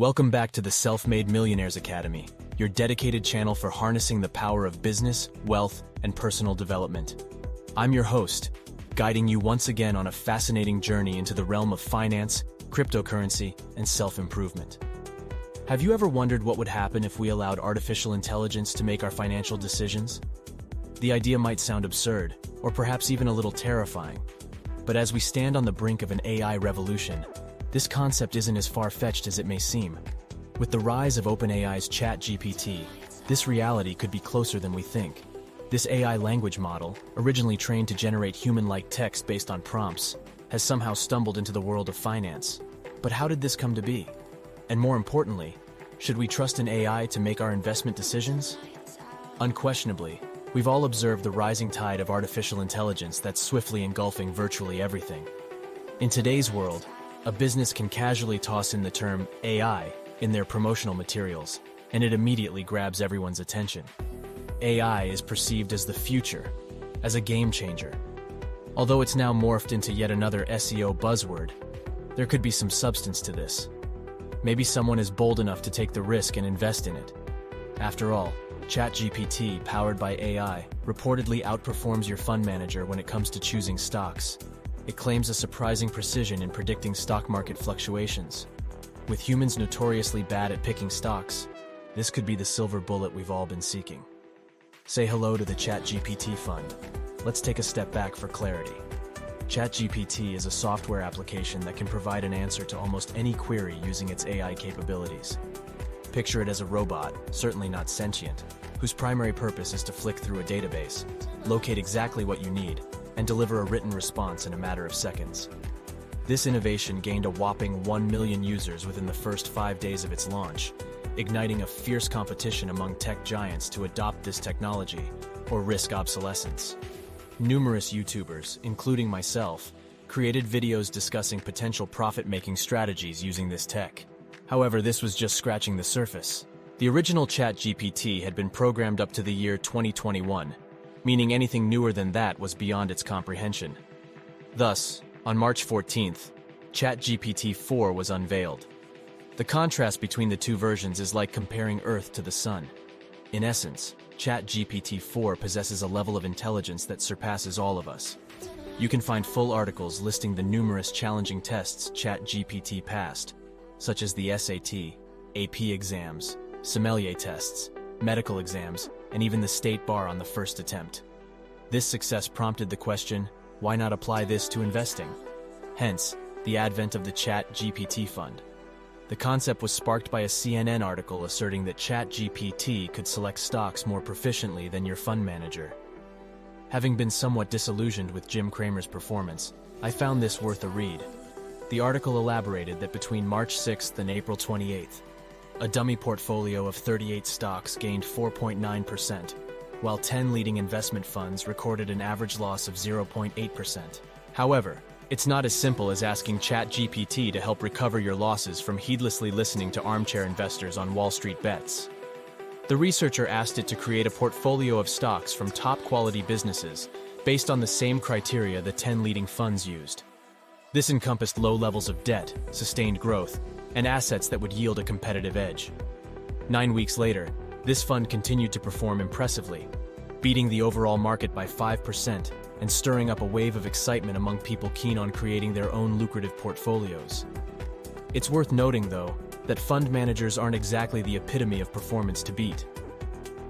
Welcome back to the Self-Made Millionaires Academy, your dedicated channel for harnessing the power of business, wealth, and personal development. I'm your host, guiding you once again on a fascinating journey into the realm of finance, cryptocurrency, and self-improvement. Have you ever wondered what would happen if we allowed artificial intelligence to make our financial decisions? The idea might sound absurd, or perhaps even a little terrifying. But as we stand on the brink of an AI revolution, this concept isn't as far-fetched as it may seem. With the rise of OpenAI's Chat GPT, this reality could be closer than we think. This AI language model, originally trained to generate human-like text based on prompts, has somehow stumbled into the world of finance. But how did this come to be? And more importantly, should we trust an AI to make our investment decisions? Unquestionably, we've all observed the rising tide of artificial intelligence that's swiftly engulfing virtually everything. In today's world, a business can casually toss in the term AI in their promotional materials, and it immediately grabs everyone's attention. AI is perceived as the future, as a game changer. Although it's now morphed into yet another SEO buzzword, there could be some substance to this. Maybe someone is bold enough to take the risk and invest in it. After all, Chat GPT, powered by AI, reportedly outperforms your fund manager when it comes to choosing stocks. It claims a surprising precision in predicting stock market fluctuations. With humans notoriously bad at picking stocks, this could be the silver bullet we've all been seeking. Say hello to the Chat GPT Fund. Let's take a step back for clarity. Chat GPT is a software application that can provide an answer to almost any query using its AI capabilities. Picture it as a robot, certainly not sentient, whose primary purpose is to flick through a database, locate exactly what you need, and deliver a written response in a matter of seconds. This innovation gained a whopping 1 million users within the first 5 days of its launch, igniting a fierce competition among tech giants to adopt this technology or risk obsolescence. Numerous YouTubers, including myself, created videos discussing potential profit-making strategies using this tech. However, this was just scratching the surface. The original Chat GPT had been programmed up to the year 2021, meaning anything newer than that was beyond its comprehension. Thus, on March 14th, Chat GPT 4 was unveiled. The contrast between the two versions is like comparing Earth to the Sun. In essence, Chat GPT 4 possesses a level of intelligence that surpasses all of us. You can find full articles listing the numerous challenging tests Chat GPT passed, such as the SAT, AP exams, sommelier tests, medical exams, and even the state bar on the first attempt. This success prompted the question, why not apply this to investing? Hence, the advent of the Chat GPT Fund. The concept was sparked by a CNN article asserting that Chat GPT could select stocks more proficiently than your fund manager. Having been somewhat disillusioned with Jim Cramer's performance, I found this worth a read. The article elaborated that between March 6th and April 28th, a dummy portfolio of 38 stocks gained 4.9%, while 10 leading investment funds recorded an average loss of 0.8%. However, it's not as simple as asking ChatGPT to help recover your losses from heedlessly listening to armchair investors on Wall Street bets. The researcher asked it to create a portfolio of stocks from top-quality businesses based on the same criteria the 10 leading funds used. This encompassed low levels of debt, sustained growth, and assets that would yield a competitive edge. 9 weeks later, this fund continued to perform impressively, beating the overall market by 5% and stirring up a wave of excitement among people keen on creating their own lucrative portfolios. It's worth noting, though, that fund managers aren't exactly the epitome of performance to beat.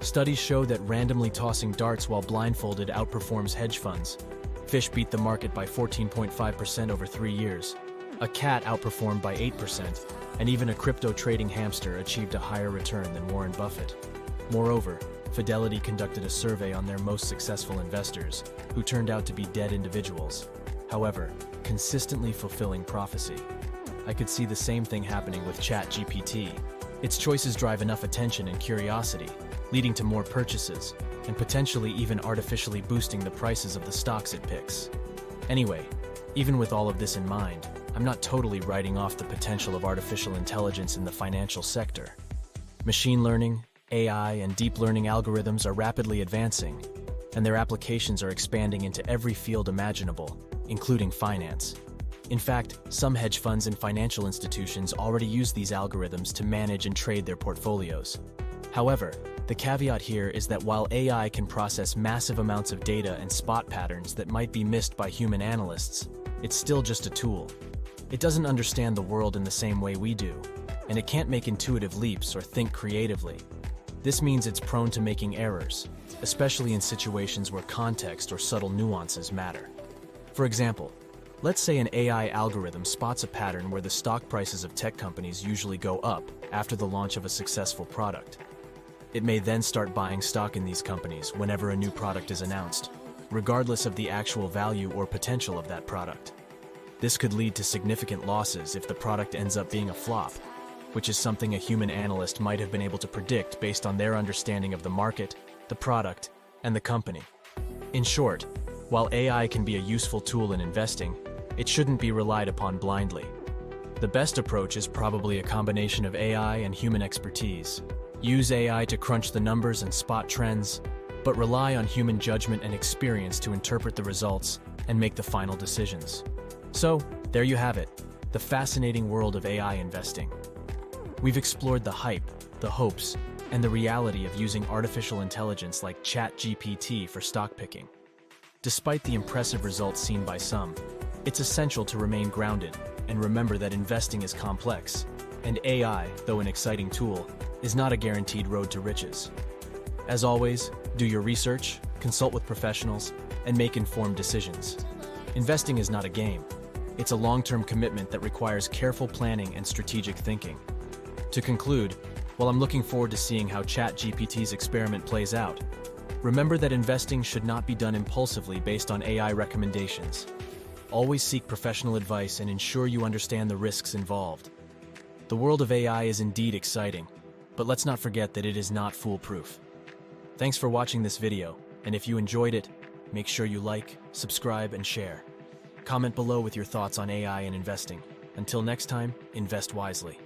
Studies show that randomly tossing darts while blindfolded outperforms hedge funds. Fish beat the market by 14.5% over 3 years. A cat outperformed by 8%, and even a crypto trading hamster achieved a higher return than Warren Buffett. Moreover, Fidelity conducted a survey on their most successful investors, who turned out to be dead individuals. However, consistently fulfilling prophecy. I could see the same thing happening with Chat GPT. Its choices drive enough attention and curiosity, leading to more purchases, and potentially even artificially boosting the prices of the stocks it picks. Anyway, even with all of this in mind, I'm not totally writing off the potential of artificial intelligence in the financial sector. Machine learning, AI, and deep learning algorithms are rapidly advancing, and their applications are expanding into every field imaginable, including finance. In fact, some hedge funds and financial institutions already use these algorithms to manage and trade their portfolios. However, the caveat here is that while AI can process massive amounts of data and spot patterns that might be missed by human analysts, it's still just a tool. It doesn't understand the world in the same way we do, and it can't make intuitive leaps or think creatively. This means it's prone to making errors, especially in situations where context or subtle nuances matter. For example, let's say an AI algorithm spots a pattern where the stock prices of tech companies usually go up after the launch of a successful product. It may then start buying stock in these companies whenever a new product is announced, regardless of the actual value or potential of that product. This could lead to significant losses if the product ends up being a flop, which is something a human analyst might have been able to predict based on their understanding of the market, the product, and the company. In short, while AI can be a useful tool in investing, it shouldn't be relied upon blindly. The best approach is probably a combination of AI and human expertise. Use AI to crunch the numbers and spot trends, but rely on human judgment and experience to interpret the results and make the final decisions. So, there you have it, the fascinating world of AI investing. We've explored the hype, the hopes, and the reality of using artificial intelligence like Chat GPT for stock picking. Despite the impressive results seen by some, it's essential to remain grounded and remember that investing is complex, and AI, though an exciting tool, is not a guaranteed road to riches. As always, do your research, consult with professionals, and make informed decisions. Investing is not a game. It's a long-term commitment that requires careful planning and strategic thinking. To conclude, while I'm looking forward to seeing how ChatGPT's experiment plays out, remember that investing should not be done impulsively based on AI recommendations. Always seek professional advice and ensure you understand the risks involved. The world of AI is indeed exciting, but let's not forget that it is not foolproof. Thanks for watching this video, and if you enjoyed it, make sure you like, subscribe, and share. Comment below with your thoughts on AI and investing. Until next time, invest wisely.